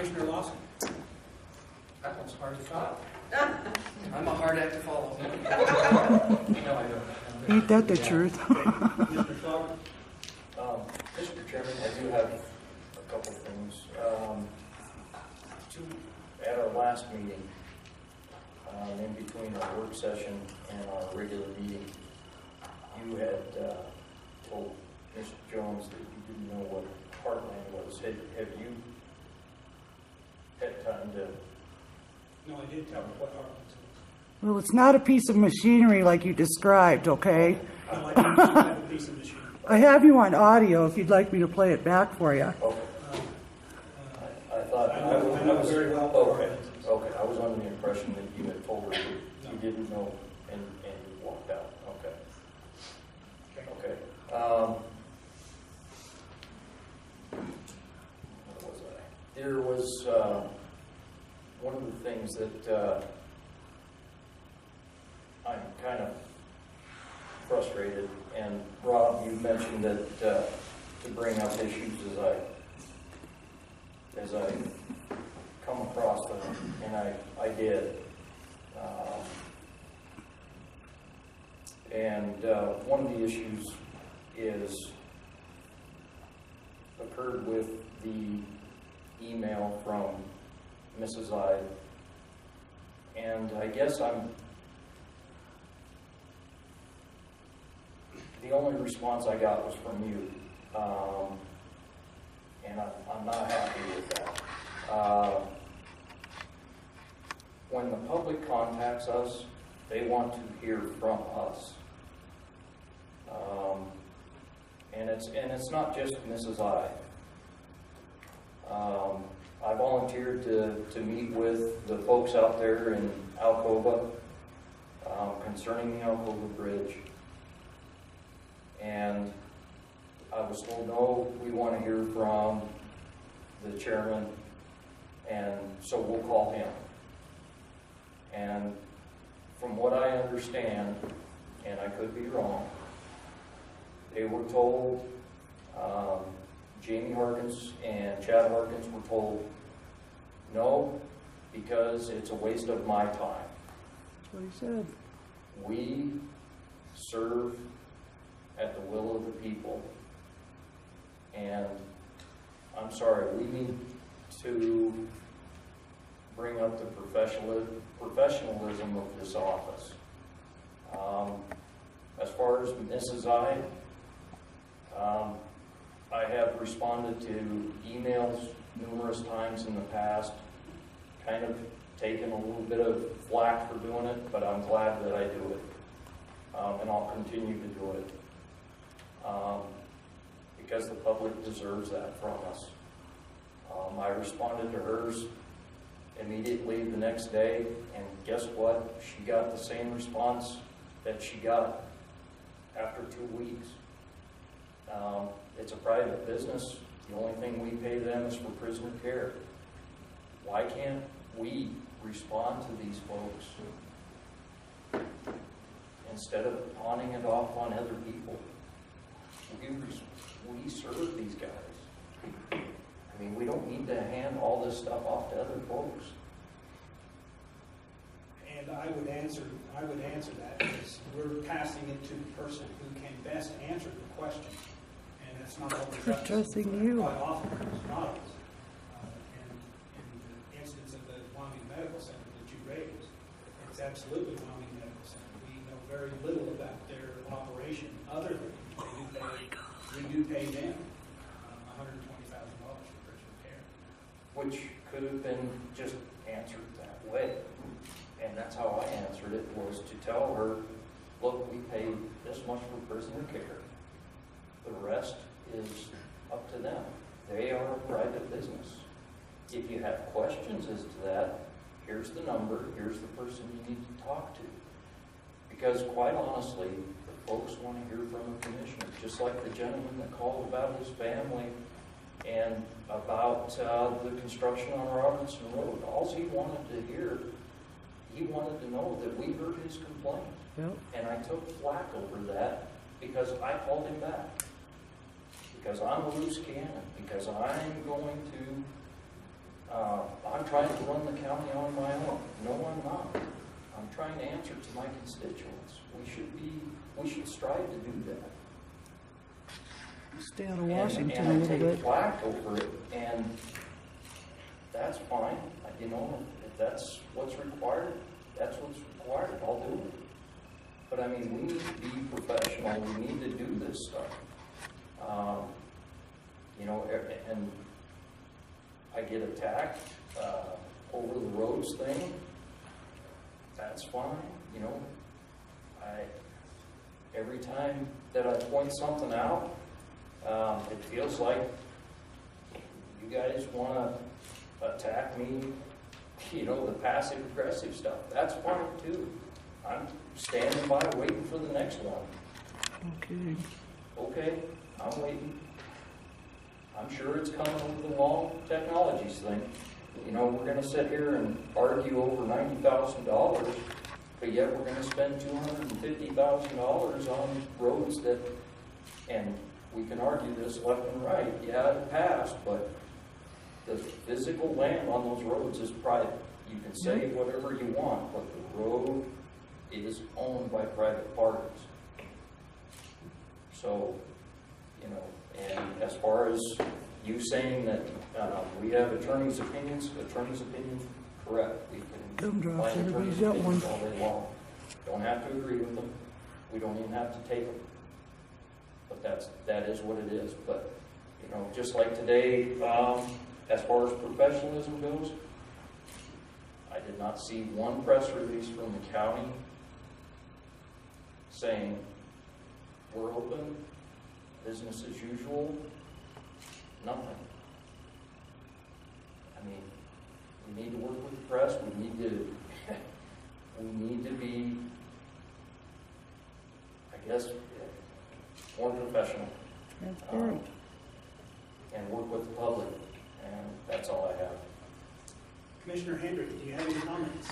Commissioner Lawson. That one's hard to follow. I'm a hard act to follow. No, I don't. Ain't that the truth? Commissioner Schlager. Mr. Chairman, I do have a couple things. At our last meeting, in between our work session and our regular meeting, you had told Mr. Jones that you didn't know what heartland was. Have you had time to? No, I did tell him what Heartland was. Well, it's not a piece of machinery like you described, okay? No, I didn't have a piece of machine. I have you on audio if you'd like me to play it back for you. Okay. I thought I know very well. Okay. Okay. I was under the impression that you had told her that you didn't know and you walked out. Okay. Okay. What was I? There was one of the things that I'm kind of frustrated, and Rob, you mentioned that to bring up issues as I come across them, and I did. One of the issues occurred with the email from Mrs. I, and I guess the only response I got was from you, and I'm not happy with that. When the public contacts us, they want to hear from us, and it's not just Mrs. I. I volunteered to meet with the folks out there in Alcova concerning the Alcova Bridge. And I was told, no, we want to hear from the chairman, and so we'll call him. And from what I understand, and I could be wrong, they were told, Jamie Harkins and Chad Harkins were told, no, because it's a waste of my time. That's what he said. We serve at the will of the people, and I'm sorry, we need to bring up the professionalism of this office. As far as Mrs. I have responded to emails numerous times in the past, kind of taken a little bit of flack for doing it, but I'm glad that I do it, and I'll continue to do it. Because the public deserves that from us. I responded to hers immediately the next day, and guess what? She got the same response that she got after 2 weeks. It's a private business. The only thing we pay them is for prisoner care. Why can't we respond to these folks instead of pawning it off on other people? We serve these guys. I mean, we don't need to hand all this stuff off to other folks. And I would answer that as we're passing it to the person who can best answer the question. And it's not always us. Trusting you. Quite often it's not us. And in the instance of the Wyoming Medical Center that you raised, it's absolutely Wyoming Medical Center. We know very little about their operation other than we do pay them $120,000 for prisoner care. Which could have been just answered that way. And that's how I answered it, was to tell her, look, we pay this much for prisoner care. The rest is up to them. They are a private business. If you have questions as to that, here's the number, here's the person you need to talk to. Because quite honestly, the folks want to hear from the commissioner, just like the gentleman that called about his family and about the construction on Robinson Road. All he wanted to hear, he wanted to know that we heard his complaint. Yep. And I took flack over that because I called him back. Because I'm a loose cannon. Because I'm going to I'm trying to run the county on my own. No, I'm not. I'm trying to answer to my constituents. We should strive to do that. Stay out of Washington and a I little take bit. flack over it, and that's fine. You know, if that's what's required, that's what's required. I'll do it. But I mean, we need to be professional. We need to do this stuff. You know, and I get attacked over the roads thing. That's fine. You know, every time that I point something out, it feels like you guys want to attack me. You know, the passive aggressive stuff. That's fine too. I'm standing by waiting for the next one. Okay. Okay, I'm waiting. I'm sure it's coming with the long technologies thing. You know, we're going to sit here and argue over $90,000, but yet we're going to spend $250,000 on roads that, and we can argue this left and right. Yeah, it passed, but the physical land on those roads is private. You can say whatever you want, but the road is owned by private parties. So, you know, and as far as you saying that we have attorneys' opinions, correct. We can Gum drops, find everybody's attorneys' got opinions one. all day long. Don't have to agree with them. We don't even have to take them. But that is what it is. But, you know, just like today, as far as professionalism goes, I did not see one press release from the county saying, we're open, business as usual, nothing. I mean, we need to work with the press, we need to be, I guess, more professional. That's right. And work with the public, and that's all I have. Commissioner Hendrick, do you have any comments?